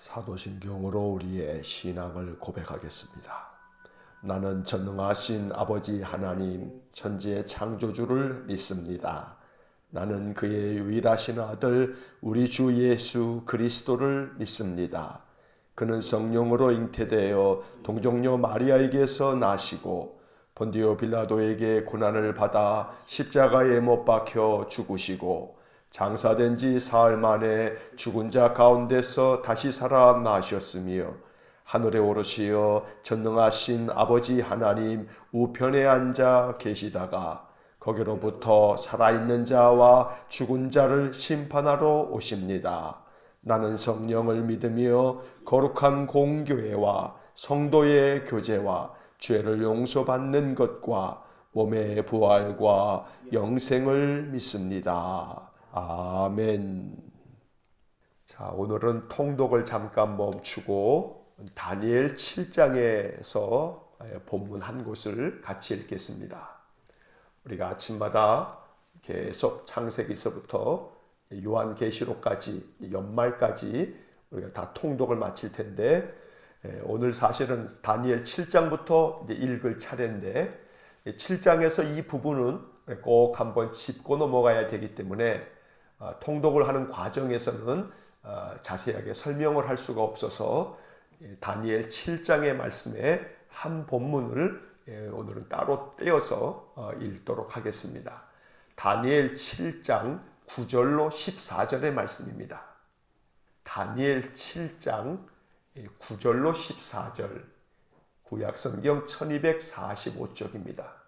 사도신경으로 우리의 신앙을 고백하겠습니다. 나는 전능하신 아버지 하나님 천지의 창조주를 믿습니다. 나는 그의 유일하신 아들 우리 주 예수 그리스도를 믿습니다. 그는 성령으로 잉태되어 동정녀 마리아에게서 나시고 본디오 빌라도에게 고난을 받아 십자가에 못 박혀 죽으시고 장사된 지 사흘 만에 죽은 자 가운데서 다시 살아나셨으며 하늘에 오르시어 전능하신 아버지 하나님 우편에 앉아 계시다가 거기로부터 살아있는 자와 죽은 자를 심판하러 오십니다. 나는 성령을 믿으며 거룩한 공교회와 성도의 교제와 죄를 용서받는 것과 몸의 부활과 영생을 믿습니다. 아멘. 자, 오늘은 통독을 잠깐 멈추고 다니엘 7장에서 본문 한 곳을 같이 읽겠습니다. 우리가 아침마다 계속 창세기서부터 요한계시록까지 연말까지 우리가 다 통독을 마칠 텐데 오늘 사실은 다니엘 7장부터 이제 읽을 차례인데 7장에서 이 부분은 꼭 한번 짚고 넘어가야 되기 때문에 통독을 하는 과정에서는 자세하게 설명을 할 수가 없어서 다니엘 7장의 말씀에 한 본문을 오늘은 따로 떼어서 읽도록 하겠습니다. 다니엘 7장 9절로 14절의 말씀입니다. 다니엘 7장 9절로 14절 구약성경 1245쪽입니다.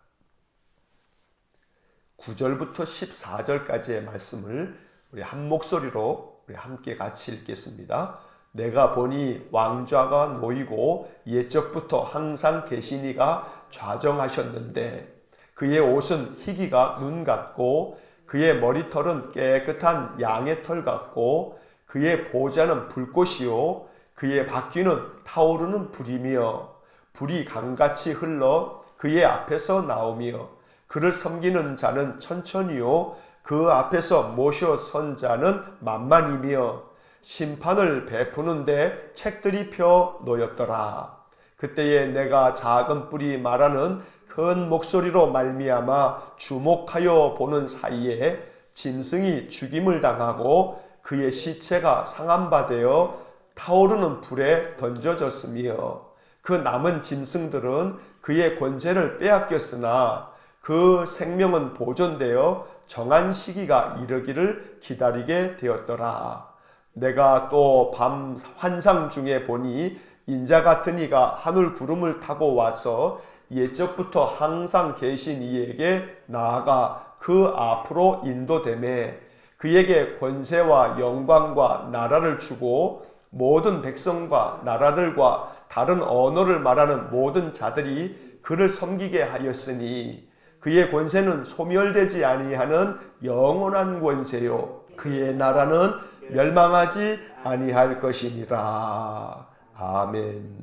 9절부터 14절까지의 말씀을 우리 한 목소리로 우리 함께 같이 읽겠습니다. 내가 보니 왕좌가 놓이고 옛적부터 항상 계시니가 좌정하셨는데 그의 옷은 희기가 눈 같고 그의 머리털은 깨끗한 양의 털 같고 그의 보좌는 불꽃이요 그의 바퀴는 타오르는 불이며 불이 강같이 흘러 그의 앞에서 나오며 그를 섬기는 자는 천천히요 그 앞에서 모셔 선 자는 만만이며 심판을 베푸는데 책들이 펴 놓였더라. 그때에 내가 작은 뿔이 말하는 큰 목소리로 말미암아 주목하여 보는 사이에 짐승이 죽임을 당하고 그의 시체가 상한 바 되어 타오르는 불에 던져졌으며 그 남은 짐승들은 그의 권세를 빼앗겼으나 그 생명은 보존되어 정한 시기가 이르기를 기다리게 되었더라. 내가 또 밤 환상 중에 보니 인자 같은 이가 하늘 구름을 타고 와서 옛적부터 항상 계신 이에게 나아가 그 앞으로 인도되매 그에게 권세와 영광과 나라를 주고 모든 백성과 나라들과 다른 언어를 말하는 모든 자들이 그를 섬기게 하였으니 그의 권세는 소멸되지 아니하는 영원한 권세요 그의 나라는 멸망하지 아니할 것이니라. 아멘.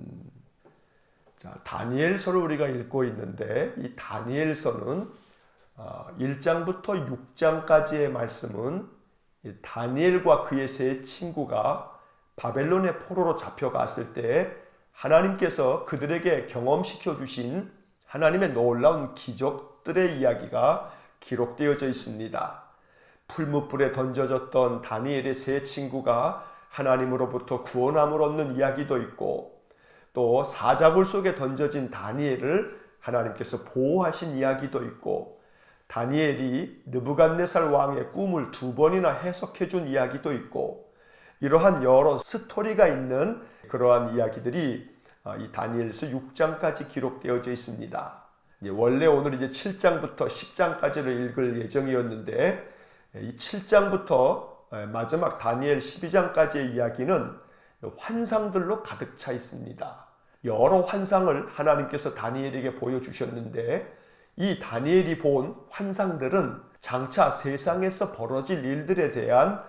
자, 다니엘서를 우리가 읽고 있는데 이 다니엘서는 1장부터 6장까지의 말씀은 다니엘과 그의 세 친구가 바벨론의 포로로 잡혀갔을 때 하나님께서 그들에게 경험시켜 주신 하나님의 놀라운 기적들의 이야기가 기록되어져 있습니다. 풀무불에 던져졌던 다니엘의 세 친구가 하나님으로부터 구원함을 얻는 이야기도 있고 또 사자굴 속에 던져진 다니엘을 하나님께서 보호하신 이야기도 있고 다니엘이 느부갓네살 왕의 꿈을 2번이나 해석해 준 이야기도 있고 이러한 여러 스토리가 있는 그러한 이야기들이 이 다니엘서 6장까지 기록되어져 있습니다. 원래 오늘 이제 7장부터 10장까지를 읽을 예정이었는데 이 7장부터 마지막 다니엘 12장까지의 이야기는 환상들로 가득 차 있습니다. 여러 환상을 하나님께서 다니엘에게 보여주셨는데 이 다니엘이 본 환상들은 장차 세상에서 벌어질 일들에 대한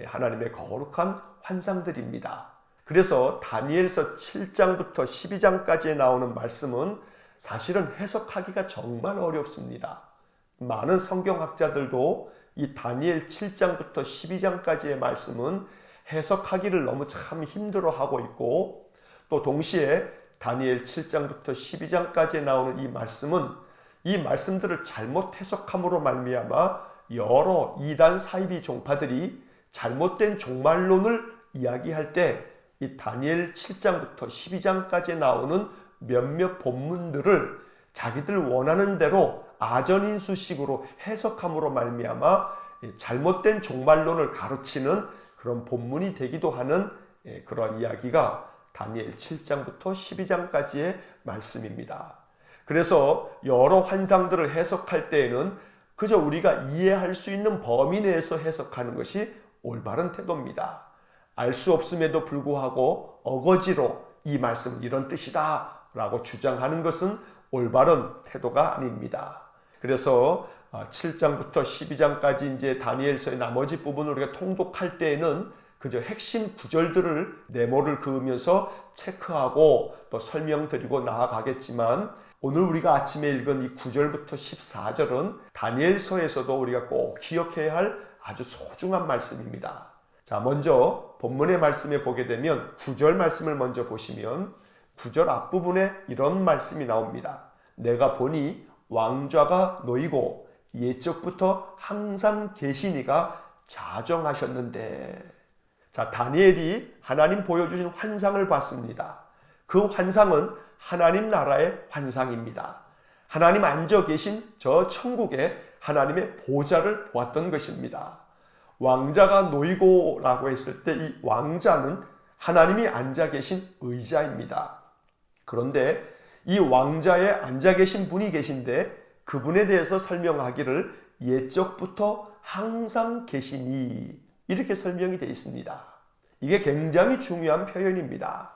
하나님의 거룩한 환상들입니다. 그래서 다니엘서 7장부터 12장까지에 나오는 말씀은 사실은 해석하기가 정말 어렵습니다. 많은 성경학자들도 이 다니엘 7장부터 12장까지의 말씀은 해석하기를 너무 참 힘들어하고 있고, 또 동시에 다니엘 7장부터 12장까지에 나오는 이 말씀은 이 말씀들을 잘못 해석함으로 말미암아 여러 이단 사이비 종파들이 잘못된 종말론을 이야기할 때 이 다니엘 7장부터 12장까지에 나오는 몇몇 본문들을 자기들 원하는 대로 아전인수식으로 해석함으로 말미암아 잘못된 종말론을 가르치는 그런 본문이 되기도 하는 그런 이야기가 다니엘 7장부터 12장까지의 말씀입니다. 그래서 여러 환상들을 해석할 때에는 그저 우리가 이해할 수 있는 범위 내에서 해석하는 것이 올바른 태도입니다. 알 수 없음에도 불구하고 어거지로 이 말씀은 이런 뜻이다 라고 주장하는 것은 올바른 태도가 아닙니다. 그래서 7장부터 12장까지 이제 다니엘서의 나머지 부분을 우리가 통독할 때에는 그저 핵심 구절들을 네모를 그으면서 체크하고 또 설명드리고 나아가겠지만, 오늘 우리가 아침에 읽은 이 9절부터 14절은 다니엘서에서도 우리가 꼭 기억해야 할 아주 소중한 말씀입니다. 자, 먼저 본문의 말씀에 보게 되면 9절 말씀을 먼저 보시면 9절 앞부분에 이런 말씀이 나옵니다. 내가 보니 왕좌가 놓이고 옛적부터 항상 계시니가 자정하셨는데. 자, 다니엘이 하나님 보여주신 환상을 봤습니다. 그 환상은 하나님 나라의 환상입니다. 하나님 앉아 계신 저 천국에 하나님의 보좌를 보았던 것입니다. 왕자가 놓이고 라고 했을 때 이 왕자는 하나님이 앉아 계신 의자입니다. 그런데 이 왕자에 앉아 계신 분이 계신데 그분에 대해서 설명하기를 옛적부터 항상 계시니 이렇게 설명이 되어 있습니다. 이게 굉장히 중요한 표현입니다.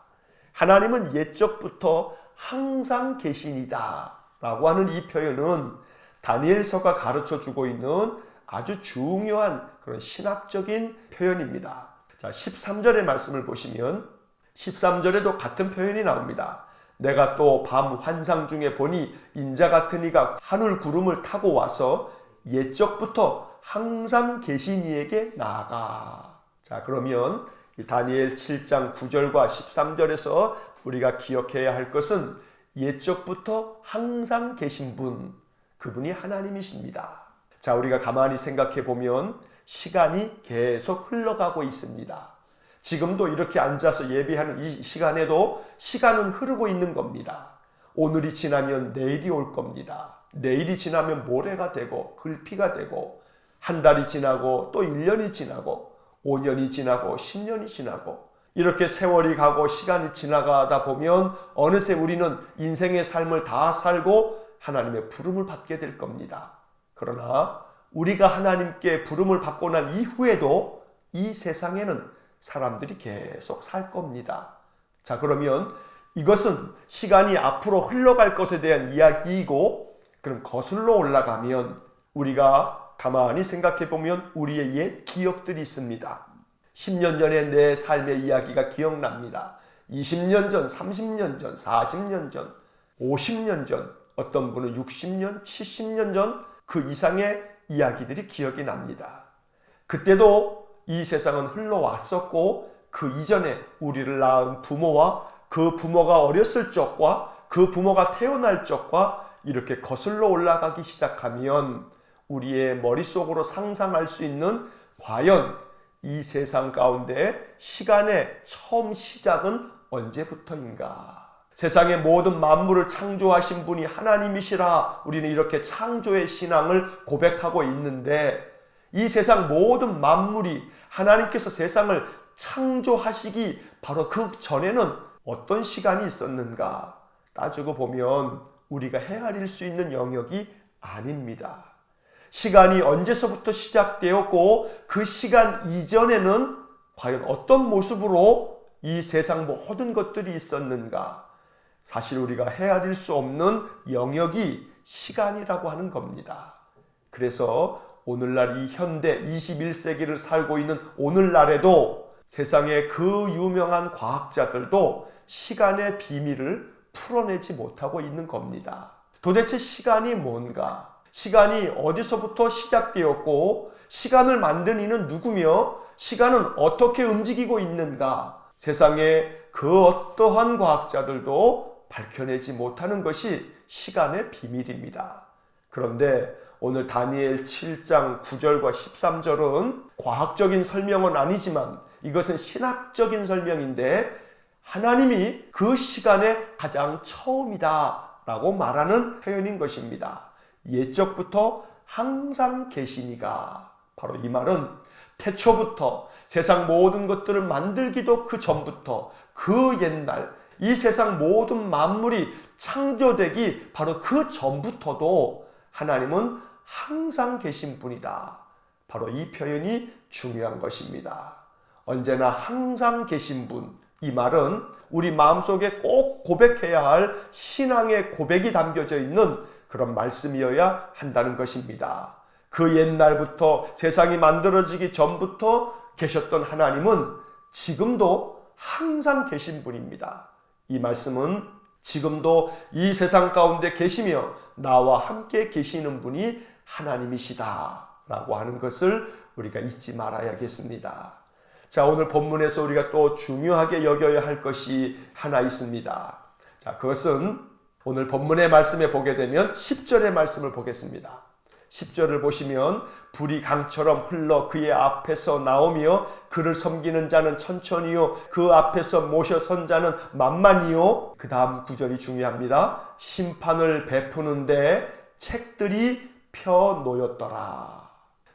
하나님은 옛적부터 항상 계시니다 라고 하는 이 표현은 다니엘서가 가르쳐주고 있는 아주 중요한 그런 신학적인 표현입니다. 자, 13절의 말씀을 보시면 13절에도 같은 표현이 나옵니다. 내가 또 밤 환상 중에 보니 인자 같은 이가 하늘 구름을 타고 와서 옛적부터 항상 계신 이에게 나아가. 자, 그러면 이 다니엘 7장 9절과 13절에서 우리가 기억해야 할 것은 옛적부터 항상 계신 분, 그분이 하나님이십니다. 자, 우리가 가만히 생각해 보면 시간이 계속 흘러가고 있습니다. 지금도 이렇게 앉아서 예배하는 이 시간에도 시간은 흐르고 있는 겁니다. 오늘이 지나면 내일이 올 겁니다. 내일이 지나면 모레가 되고 글피가 되고, 한 달이 지나고 또 1년이 지나고 5년이 지나고 10년이 지나고, 이렇게 세월이 가고 시간이 지나가다 보면 어느새 우리는 인생의 삶을 다 살고 하나님의 부름을 받게 될 겁니다. 그러나 우리가 하나님께 부름을 받고 난 이후에도 이 세상에는 사람들이 계속 살 겁니다. 자, 그러면 이것은 시간이 앞으로 흘러갈 것에 대한 이야기이고, 그럼 거슬러 올라가면 우리가 가만히 생각해 보면 우리의 옛 기억들이 있습니다. 10년 전에 내 삶의 이야기가 기억납니다. 20년 전, 30년 전, 40년 전, 50년 전, 어떤 분은 60년, 70년 전 그 이상의 이야기들이 기억이 납니다. 그때도 이 세상은 흘러왔었고, 그 이전에 우리를 낳은 부모와 그 부모가 어렸을 적과 그 부모가 태어날 적과 이렇게 거슬러 올라가기 시작하면 우리의 머릿속으로 상상할 수 있는, 과연 이 세상 가운데 시간의 처음 시작은 언제부터인가? 세상의 모든 만물을 창조하신 분이 하나님이시라 우리는 이렇게 창조의 신앙을 고백하고 있는데, 이 세상 모든 만물이 하나님께서 세상을 창조하시기 바로 그 전에는 어떤 시간이 있었는가 따지고 보면 우리가 헤아릴 수 있는 영역이 아닙니다. 시간이 언제서부터 시작되었고 그 시간 이전에는 과연 어떤 모습으로 이 세상 모든 것들이 있었는가? 사실 우리가 헤아릴 수 없는 영역이 시간이라고 하는 겁니다. 그래서 오늘날 이 현대 21세기를 살고 있는 오늘날에도 세상의 그 유명한 과학자들도 시간의 비밀을 풀어내지 못하고 있는 겁니다. 도대체 시간이 뭔가? 시간이 어디서부터 시작되었고 시간을 만든 이는 누구며 시간은 어떻게 움직이고 있는가? 세상의 그 어떠한 과학자들도 밝혀내지 못하는 것이 시간의 비밀입니다. 그런데 오늘 다니엘 7장 9절과 13절은 과학적인 설명은 아니지만 이것은 신학적인 설명인데 하나님이 그 시간의 가장 처음이다 라고 말하는 표현인 것입니다. 옛적부터 항상 계시니가. 바로 이 말은 태초부터 세상 모든 것들을 만들기도 그 전부터, 그 옛날 이 세상 모든 만물이 창조되기 바로 그 전부터도 하나님은 항상 계신 분이다. 바로 이 표현이 중요한 것입니다. 언제나 항상 계신 분, 이 말은 우리 마음속에 꼭 고백해야 할 신앙의 고백이 담겨져 있는 그런 말씀이어야 한다는 것입니다. 그 옛날부터 세상이 만들어지기 전부터 계셨던 하나님은 지금도 항상 계신 분입니다. 이 말씀은 지금도 이 세상 가운데 계시며 나와 함께 계시는 분이 하나님이시다 라고 하는 것을 우리가 잊지 말아야겠습니다. 자, 오늘 본문에서 우리가 또 중요하게 여겨야 할 것이 하나 있습니다. 자, 그것은 오늘 본문의 말씀에 보게 되면 10절의 말씀을 보겠습니다. 10절을 보시면 불이 강처럼 흘러 그의 앞에서 나오며 그를 섬기는 자는 천천히요 그 앞에서 모셔 선 자는 만만히요. 그 다음 구절이 중요합니다. 심판을 베푸는데 책들이 펴 놓였더라.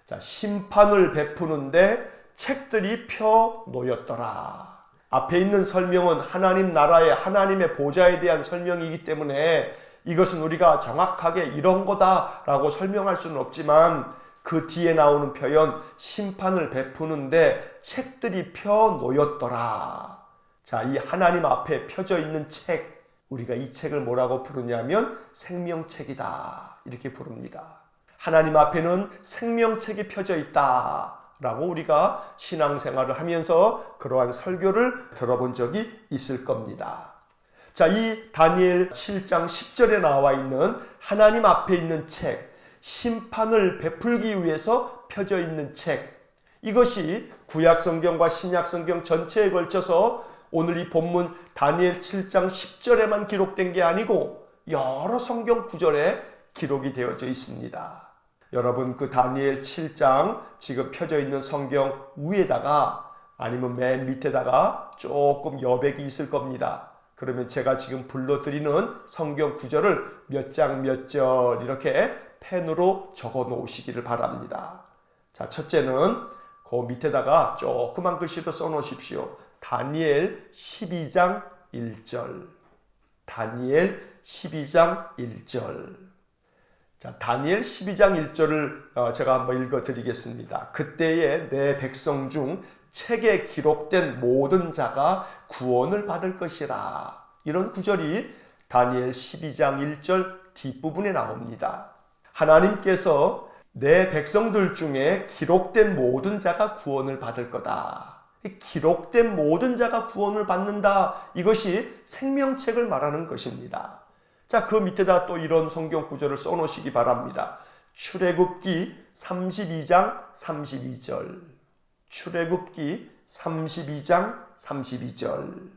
자, 심판을 베푸는데 책들이 펴 놓였더라. 앞에 있는 설명은 하나님 나라의 하나님의 보좌에 대한 설명이기 때문에 이것은 우리가 정확하게 이런 거다라고 설명할 수는 없지만 그 뒤에 나오는 표현 심판을 베푸는데 책들이 펴 놓였더라. 자, 이 하나님 앞에 펴져 있는 책, 우리가 이 책을 뭐라고 부르냐면 생명책이다 이렇게 부릅니다. 하나님 앞에는 생명책이 펴져 있다 라고 우리가 신앙생활을 하면서 그러한 설교를 들어본 적이 있을 겁니다. 자, 이 다니엘 7장 10절에 나와 있는 하나님 앞에 있는 책, 심판을 베풀기 위해서 펴져 있는 책, 이것이 구약성경과 신약성경 전체에 걸쳐서 오늘 이 본문 다니엘 7장 10절에만 기록된 게 아니고 여러 성경 구절에 기록이 되어져 있습니다. 여러분, 그 다니엘 7장 지금 펴져 있는 성경 위에다가 아니면 맨 밑에다가 조금 여백이 있을 겁니다. 그러면 제가 지금 불러드리는 성경 구절을 몇 장 몇 절 이렇게 펜으로 적어 놓으시기를 바랍니다. 자, 첫째는 그 밑에다가 조그만 글씨로 써 놓으십시오. 다니엘 12장 1절. 다니엘 12장 1절. 자, 다니엘 12장 1절을 제가 한번 읽어드리겠습니다. 그때에 내 백성 중 책에 기록된 모든 자가 구원을 받을 것이라. 이런 구절이 다니엘 12장 1절 뒷부분에 나옵니다. 하나님께서 내 백성들 중에 기록된 모든 자가 구원을 받을 거다. 기록된 모든 자가 구원을 받는다. 이것이 생명책을 말하는 것입니다. 자, 그 밑에다 또 이런 성경 구절을 써놓으시기 바랍니다. 출애굽기 32장 32절. 출애굽기 32장 32절.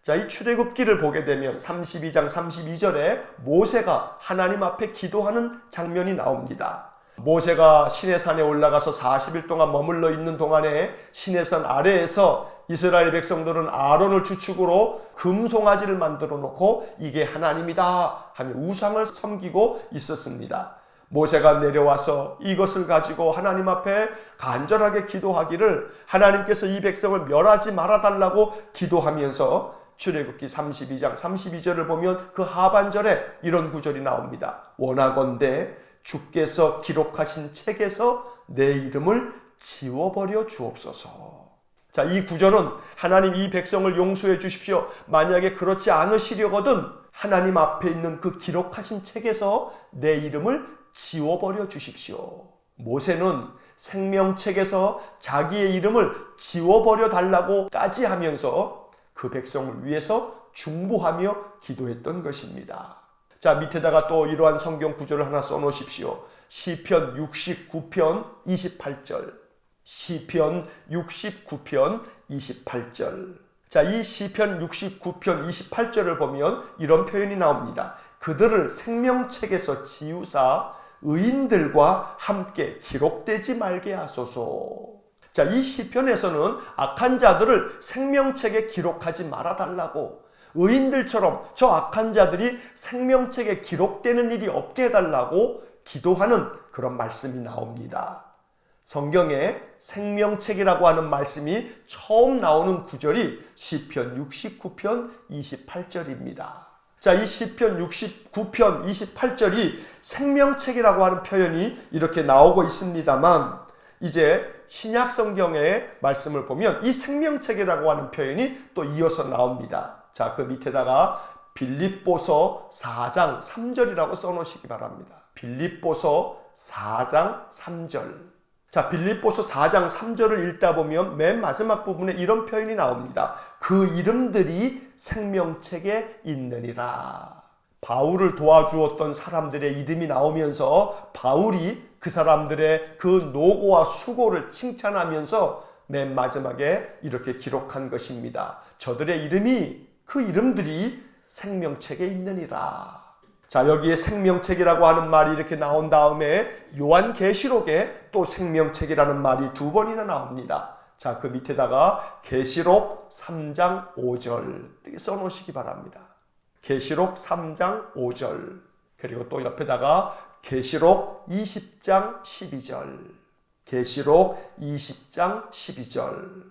자, 이 출애굽기를 보게 되면 32장 32절에 모세가 하나님 앞에 기도하는 장면이 나옵니다. 모세가 시내산에 올라가서 40일 동안 머물러 있는 동안에 시내산 아래에서 이스라엘 백성들은 아론을 주축으로 금송아지를 만들어 놓고 이게 하나님이다 하며 우상을 섬기고 있었습니다. 모세가 내려와서 이것을 가지고 하나님 앞에 간절하게 기도하기를 하나님께서 이 백성을 멸하지 말아달라고 기도하면서 출애굽기 32장 32절을 보면 그 하반절에 이런 구절이 나옵니다. 원하건대 주께서 기록하신 책에서 내 이름을 지워버려 주옵소서. 자, 이 구절은 하나님 이 백성을 용서해 주십시오. 만약에 그렇지 않으시려거든 하나님 앞에 있는 그 기록하신 책에서 내 이름을 지워버려 주십시오. 모세는 생명책에서 자기의 이름을 지워버려 달라고까지 하면서 그 백성을 위해서 중보하며 기도했던 것입니다. 자, 밑에다가 또 이러한 성경 구절을 하나 써놓으십시오. 시편 69편 28절. 시편 69편 28절. 자, 이 시편 69편 28절을 보면 이런 표현이 나옵니다. 그들을 생명책에서 지우사 의인들과 함께 기록되지 말게 하소서. 자, 이 시편에서는 악한 자들을 생명책에 기록하지 말아달라고, 의인들처럼 저 악한 자들이 생명책에 기록되는 일이 없게 해달라고 기도하는 그런 말씀이 나옵니다. 성경에 생명책이라고 하는 말씀이 처음 나오는 구절이 시편 69편 28절입니다. 자, 이 시편 69편 28절이 생명책이라고 하는 표현이 이렇게 나오고 있습니다만, 이제 신약 성경의 말씀을 보면 이 생명책이라고 하는 표현이 또 이어서 나옵니다. 자, 그 밑에다가 빌립보서 4장 3절이라고 써놓으시기 바랍니다. 빌립보서 4장 3절. 자, 빌립보서 4장 3절을 읽다 보면 맨 마지막 부분에 이런 표현이 나옵니다. 그 이름들이 생명책에 있느니라. 바울을 도와주었던 사람들의 이름이 나오면서 바울이 그 사람들의 그 노고와 수고를 칭찬하면서 맨 마지막에 이렇게 기록한 것입니다. 저들의 이름이, 그 이름들이 생명책에 있느니라. 자, 여기에 생명책이라고 하는 말이 이렇게 나온 다음에 요한계시록에 또 생명책이라는 말이 2번이나 나옵니다. 자, 그 밑에다가 계시록 3장 5절 이렇게 써놓으시기 바랍니다. 계시록 3장 5절, 그리고 또 옆에다가 계시록 20장 12절, 계시록 20장 12절.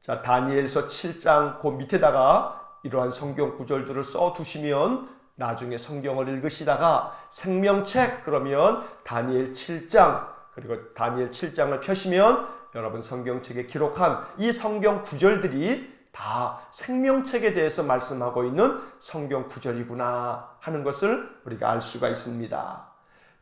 자, 다니엘서 7장 그 밑에다가 이러한 성경 구절들을 써두시면 나중에 성경을 읽으시다가 생명책 그러면 다니엘 7장, 그리고 다니엘 7장을 펴시면 여러분 성경책에 기록한 이 성경 구절들이 다 생명책에 대해서 말씀하고 있는 성경 구절이구나 하는 것을 우리가 알 수가 있습니다.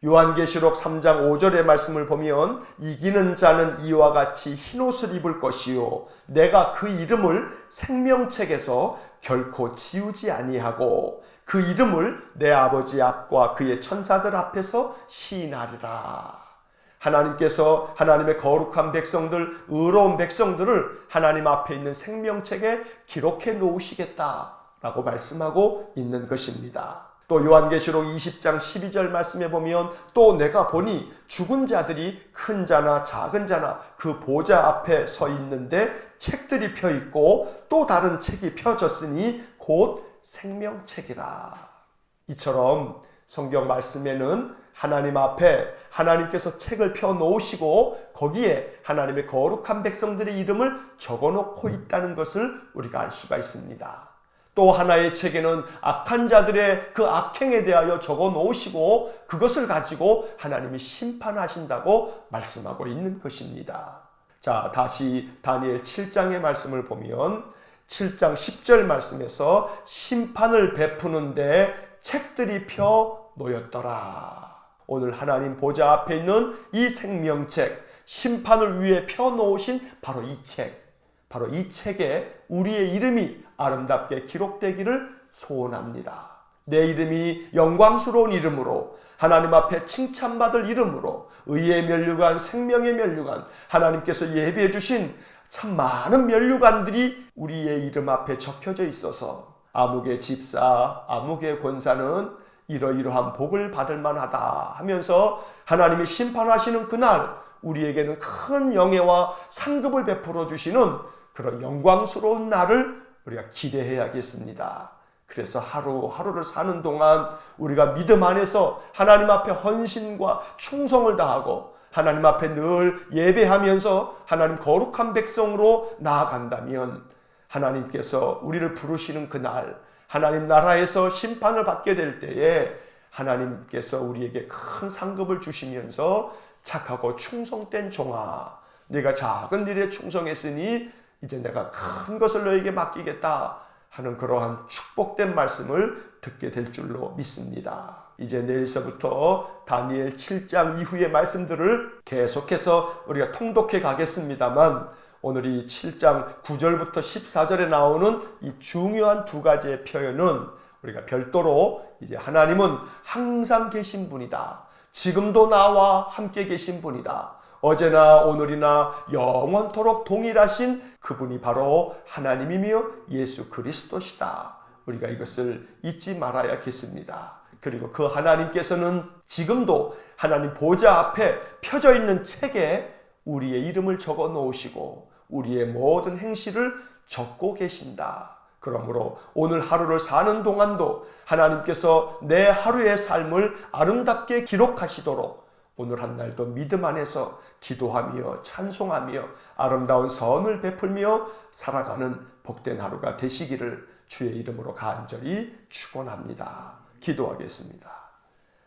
요한계시록 3장 5절의 말씀을 보면 이기는 자는 이와 같이 흰옷을 입을 것이요 내가 그 이름을 생명책에서 결코 지우지 아니하고 그 이름을 내 아버지 앞과 그의 천사들 앞에서 시인하리라. 하나님께서 하나님의 거룩한 백성들, 의로운 백성들을 하나님 앞에 있는 생명책에 기록해 놓으시겠다라고 말씀하고 있는 것입니다. 또 요한계시록 20장 12절 말씀에 보면 또 내가 보니 죽은 자들이 큰 자나 작은 자나 그 보좌 앞에 서 있는데 책들이 펴 있고 또 다른 책이 펴졌으니 곧 생명책이라. 이처럼 성경 말씀에는 하나님 앞에 하나님께서 책을 펴 놓으시고 거기에 하나님의 거룩한 백성들의 이름을 적어 놓고 있다는 것을 우리가 알 수가 있습니다. 또 하나의 책에는 악한 자들의 그 악행에 대하여 적어 놓으시고 그것을 가지고 하나님이 심판하신다고 말씀하고 있는 것입니다. 자, 다시 다니엘 7장의 말씀을 보면 7장 10절 말씀에서 심판을 베푸는데 책들이 펴 놓였더라. 오늘 하나님 보좌 앞에 있는 이 생명책, 심판을 위해 펴 놓으신 바로 이 책, 바로 이 책에 우리의 이름이 아름답게 기록되기를 소원합니다. 내 이름이 영광스러운 이름으로 하나님 앞에 칭찬받을 이름으로 의의 면류관, 생명의 면류관, 하나님께서 예비해 주신 참 많은 면류관들이 우리의 이름 앞에 적혀져 있어서 아무개 집사, 아무개 권사는 이러이러한 복을 받을 만하다 하면서 하나님이 심판하시는 그날 우리에게는 큰 영예와 상급을 베풀어 주시는 그런 영광스러운 날을 우리가 기대해야겠습니다. 그래서 하루하루를 사는 동안 우리가 믿음 안에서 하나님 앞에 헌신과 충성을 다하고 하나님 앞에 늘 예배하면서 하나님 거룩한 백성으로 나아간다면 하나님께서 우리를 부르시는 그날 하나님 나라에서 심판을 받게 될 때에 하나님께서 우리에게 큰 상급을 주시면서 착하고 충성된 종아, 네가 작은 일에 충성했으니 이제 내가 큰 것을 너에게 맡기겠다 하는 그러한 축복된 말씀을 듣게 될 줄로 믿습니다. 이제 내일서부터 다니엘 7장 이후의 말씀들을 계속해서 우리가 통독해 가겠습니다만 오늘 이 7장 9절부터 14절에 나오는 이 중요한 두 가지의 표현은 우리가 별도로 이제 하나님은 항상 계신 분이다. 지금도 나와 함께 계신 분이다. 어제나 오늘이나 영원토록 동일하신 그분이 바로 하나님이며 예수 그리스도시다. 우리가 이것을 잊지 말아야겠습니다. 그리고 그 하나님께서는 지금도 하나님 보좌 앞에 펴져 있는 책에 우리의 이름을 적어 놓으시고 우리의 모든 행실을 적고 계신다. 그러므로 오늘 하루를 사는 동안도 하나님께서 내 하루의 삶을 아름답게 기록하시도록 오늘 한 날도 믿음 안에서 기도하며 찬송하며 아름다운 선을 베풀며 살아가는 복된 하루가 되시기를 주의 이름으로 간절히 축원합니다. 기도하겠습니다.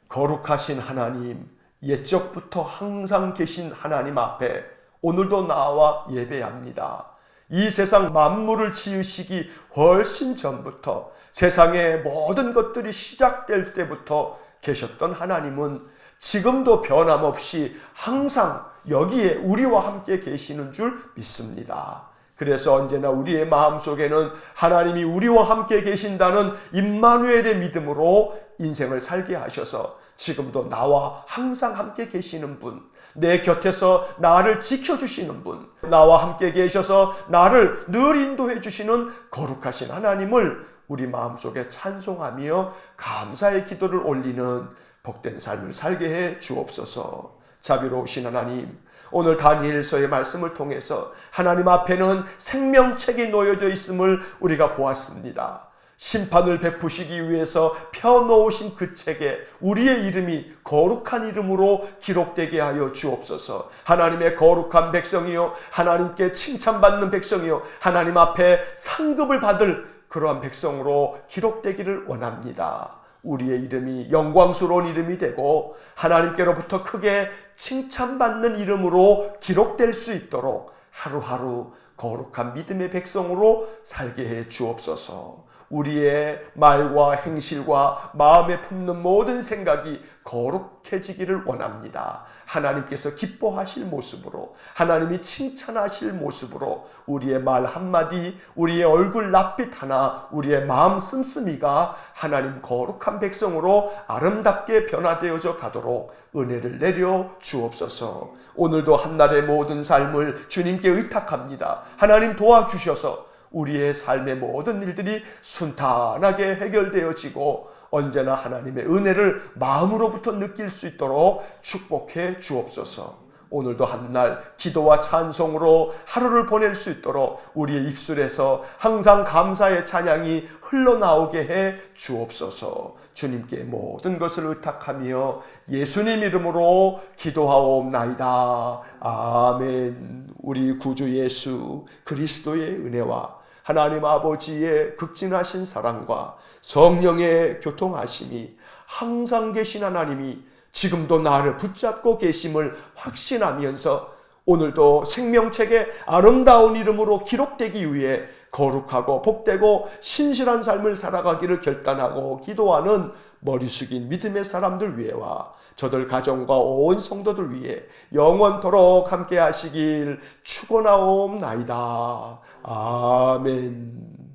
거룩하신 하나님, 옛적부터 항상 계신 하나님 앞에 오늘도 나와 예배합니다. 이 세상 만물을 지으시기 훨씬 전부터 세상의 모든 것들이 시작될 때부터 계셨던 하나님은 지금도 변함없이 항상 여기에 우리와 함께 계시는 줄 믿습니다. 그래서 언제나 우리의 마음속에는 하나님이 우리와 함께 계신다는 임마누엘의 믿음으로 인생을 살게 하셔서 지금도 나와 항상 함께 계시는 분, 내 곁에서 나를 지켜주시는 분, 나와 함께 계셔서 나를 늘 인도해 주시는 거룩하신 하나님을 우리 마음속에 찬송하며 감사의 기도를 올리는 복된 삶을 살게 해 주옵소서. 자비로우신 하나님, 오늘 다니엘서의 말씀을 통해서 하나님 앞에는 생명책이 놓여져 있음을 우리가 보았습니다. 심판을 베푸시기 위해서 펴놓으신 그 책에 우리의 이름이 거룩한 이름으로 기록되게 하여 주옵소서. 하나님의 거룩한 백성이요, 하나님께 칭찬받는 백성이요, 하나님 앞에 상급을 받을 그러한 백성으로 기록되기를 원합니다. 우리의 이름이 영광스러운 이름이 되고 하나님께로부터 크게 칭찬받는 이름으로 기록될 수 있도록 하루하루 거룩한 믿음의 백성으로 살게 해 주옵소서. 우리의 말과 행실과 마음에 품는 모든 생각이 거룩해지기를 원합니다. 하나님께서 기뻐하실 모습으로, 하나님이 칭찬하실 모습으로 우리의 말 한마디, 우리의 얼굴 낯빛 하나, 우리의 마음 씀씀이가 하나님 거룩한 백성으로 아름답게 변화되어져 가도록 은혜를 내려 주옵소서. 오늘도 한날의 모든 삶을 주님께 의탁합니다. 하나님 도와주셔서 우리의 삶의 모든 일들이 순탄하게 해결되어지고 언제나 하나님의 은혜를 마음으로부터 느낄 수 있도록 축복해 주옵소서. 오늘도 한날 기도와 찬송으로 하루를 보낼 수 있도록 우리의 입술에서 항상 감사의 찬양이 흘러나오게 해 주옵소서. 주님께 모든 것을 의탁하며 예수님 이름으로 기도하옵나이다. 아멘. 우리 구주 예수 그리스도의 은혜와 하나님 아버지의 극진하신 사랑과 성령의 교통하심이 항상 계신 하나님이 지금도 나를 붙잡고 계심을 확신하면서 오늘도 생명책의 아름다운 이름으로 기록되기 위해 거룩하고 복되고 신실한 삶을 살아가기를 결단하고 기도하는 머리 숙인 믿음의 사람들 위해와 저들 가정과 온 성도들 위해 영원토록 함께 하시길 축원하옵나이다. 아멘.